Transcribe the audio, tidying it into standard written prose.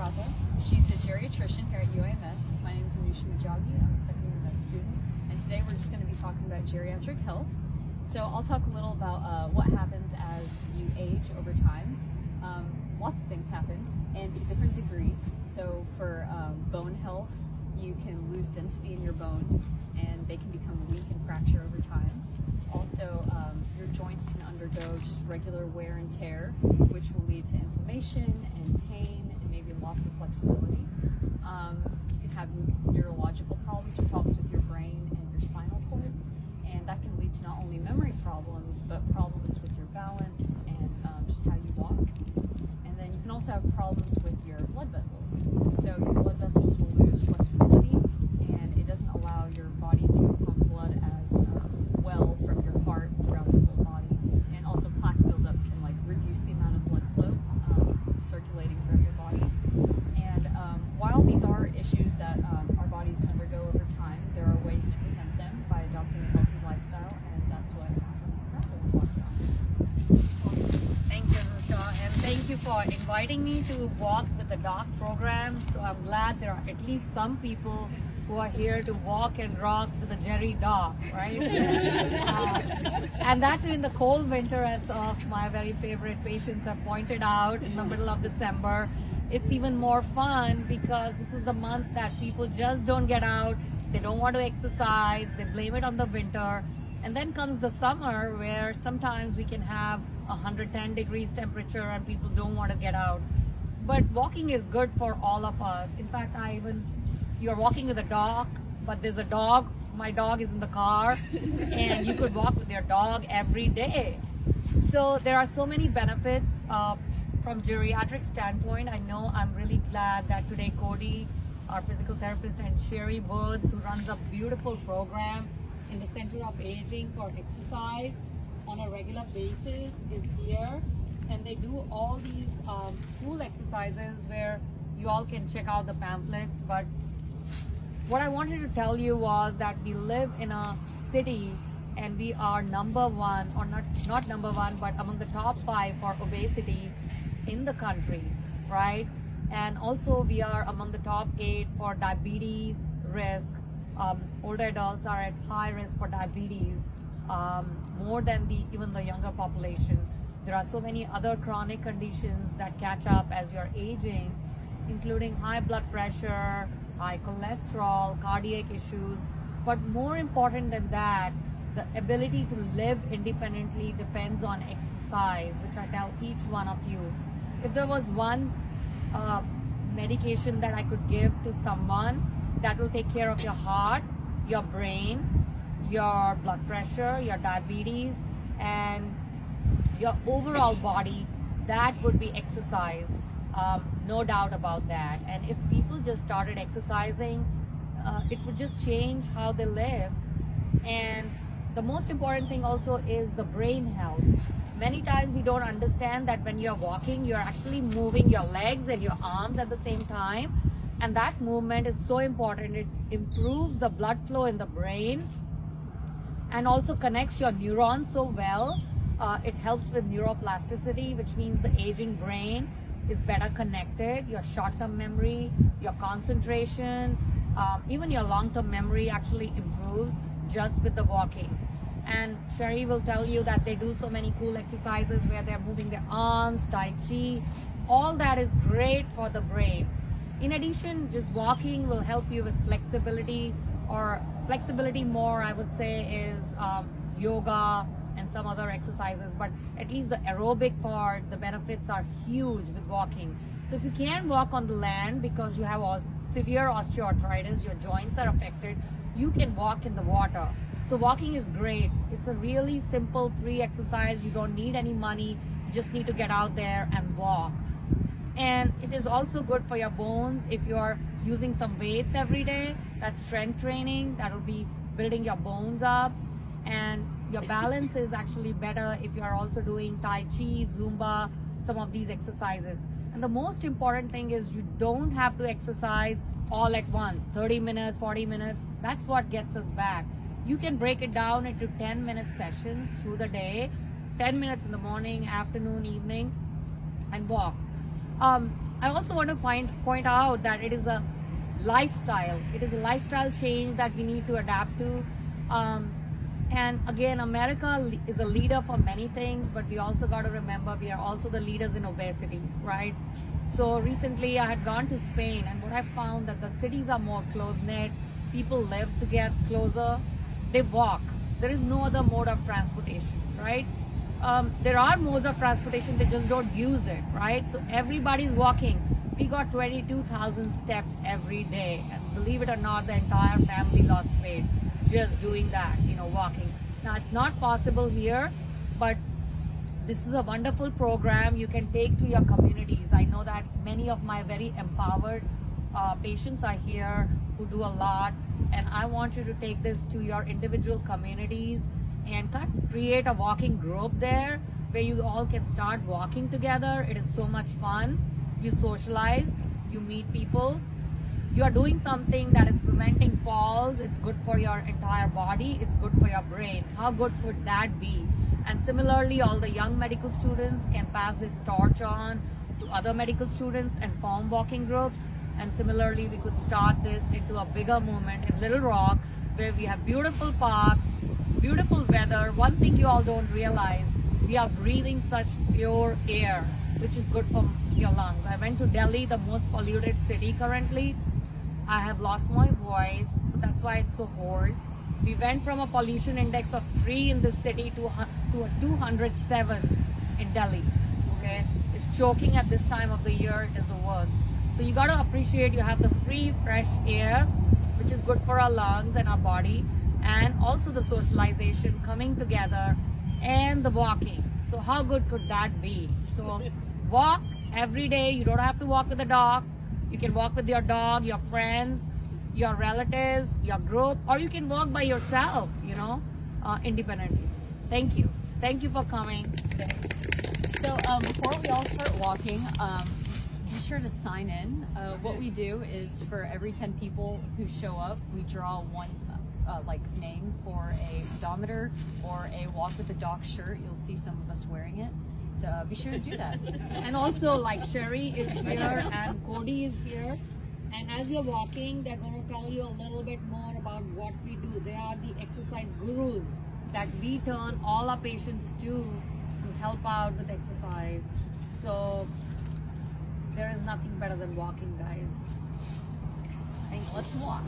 Pratha. She's a geriatrician here at UAMS. My name is Anusha Majagi. I'm a second year med student. And today we're just going to be talking about geriatric health. So I'll talk a little about what happens as you age over time. Lots of things happen and to different degrees. So for bone health, you can lose density in your bones and they can become weak and fracture over time. Also, your joints can undergo just regular wear and tear, which will lead to inflammation and pain and maybe loss of flexibility. You can have neurological problems or problems with your brain and your spinal cord, and that can lead to not only memory problems, but problems with your balance and just how you walk. And then you can also have problems with your blood vessels. So your blood vessels will lose flexibility, and it doesn't allow your body to pump blood as well from your heart throughout your whole body. And also plaque buildup can reduce the amount of blood flow circulating throughout your body. And while these are issues that our bodies undergo over time, there are ways to prevent them by adopting a healthy lifestyle, and that's what Rachel will talk about. Thank you, Anusha, and thank you for inviting me to walk with the doc program. So I'm glad there are at least some people who are here to walk and rock with the Jerry doc, right? And that too in the cold winter, as of my very favorite patients have pointed out, in the middle of December. It's even more fun because this is the month that people just don't get out. They don't want to exercise. They blame it on the winter. And then comes the summer where sometimes we can have 110 degrees temperature and people don't want to get out. But walking is good for all of us. In fact, you're walking with a dog, but there's a dog. My dog is in the car and you could walk with your dog every day. So there are so many benefits from geriatric standpoint. I know I'm really glad that today Cody, our physical therapist, and Sherry Woods, who runs a beautiful program in the Center of Aging for exercise on a regular basis, is here. And they do all these cool exercises where you all can check out the pamphlets. But what I wanted to tell you was that we live in a city and we are number one, or not number one, but among the top 5 for obesity in the country, right? And also we are among the top 8 for diabetes risk. Older adults are at high risk for diabetes, more than even the younger population. There are so many other chronic conditions that catch up as you're aging, including high blood pressure, high cholesterol, cardiac issues. But more important than that, the ability to live independently depends on exercise, which I tell each one of you. If there was one medication that I could give to someone that will take care of your heart, your brain, your blood pressure, your diabetes, and your overall body, that would be exercise. No doubt about that. And if people just started exercising, it would just change how they live. And the most important thing also is the brain health. Many times we don't understand that when you're walking, you're actually moving your legs and your arms at the same time. And that movement is so important. It improves the blood flow in the brain and also connects your neurons so well. It helps with neuroplasticity, which means the aging brain is better connected. Your short-term memory, your concentration, even your long-term memory actually improves just with the walking. And Sherry will tell you that they do so many cool exercises where they're moving their arms, Tai Chi. All that is great for the brain. In addition, just walking will help you with flexibility, or flexibility more, I would say, is yoga and some other exercises. But at least the aerobic part, the benefits are huge with walking. So if you can walk on the land because you have severe osteoarthritis, your joints are affected, you can walk in the water. So walking is great. It's a really simple, free exercise. You don't need any money. You just need to get out there and walk. And it is also good for your bones. If you're using some weights every day, that's strength training. That will be building your bones up. And your balance is actually better if you're also doing Tai Chi, Zumba, some of these exercises. And the most important thing is you don't have to exercise all at once, 30 minutes, 40 minutes. That's what gets us back. You can break it down into 10-minute sessions through the day, 10 minutes in the morning, afternoon, evening, and walk. I also want to point out that it is a lifestyle. It is a lifestyle change that we need to adapt to. And again, America is a leader for many things, but we also got to remember we are also the leaders in obesity, right? So recently I had gone to Spain, and what I found that the cities are more close-knit, people live to get closer, they walk. There is no other mode of transportation, right? There are modes of transportation, they just don't use it, right? So everybody's walking. We got 22,000 steps every day, and believe it or not, the entire family lost weight just doing that, walking. Now it's not possible here, but this is a wonderful program you can take to your communities. I know that many of my very empowered patients are here who do a lot, and I want you to take this to your individual communities and kind of create a walking group there where you all can start walking together. It is so much fun. You socialize, you meet people, you are doing something that is preventing falls. It's good for your entire body, it's good for your brain. How good could that be? And similarly, all the young medical students can pass this torch on to other medical students and form walking groups. And similarly, we could start this into a bigger movement in Little Rock, where we have beautiful parks, beautiful weather. One thing you all don't realize, we are breathing such pure air, which is good for your lungs. I went to Delhi, the most polluted city currently. I have lost my voice, so that's why it's so hoarse. We went from a pollution index of 3 in the city to a 207 in Delhi. Okay, it's choking at this time of the year. It is the worst. So you got to appreciate you have the free fresh air, which is good for our lungs and our body, and also the socialization, coming together, and the walking. So how good could that be? So walk every day. You don't have to walk with a dog. You can walk with your dog, your friends, your relatives, your group, or you can walk by yourself, independently. Thank you. Thank you for coming. So before we all start walking, be sure to sign in. What we do is for every 10 people who show up, we draw one name for a pedometer or a walk with the dog shirt. You'll see some of us wearing it. So be sure to do that. And also, like, Sherry is here and Cody is here. And as you're walking, they're going to tell you a little bit more about what we do. They are the exercise gurus that we turn all our patients to help out with exercise. So there is nothing better than walking, guys. Let's walk.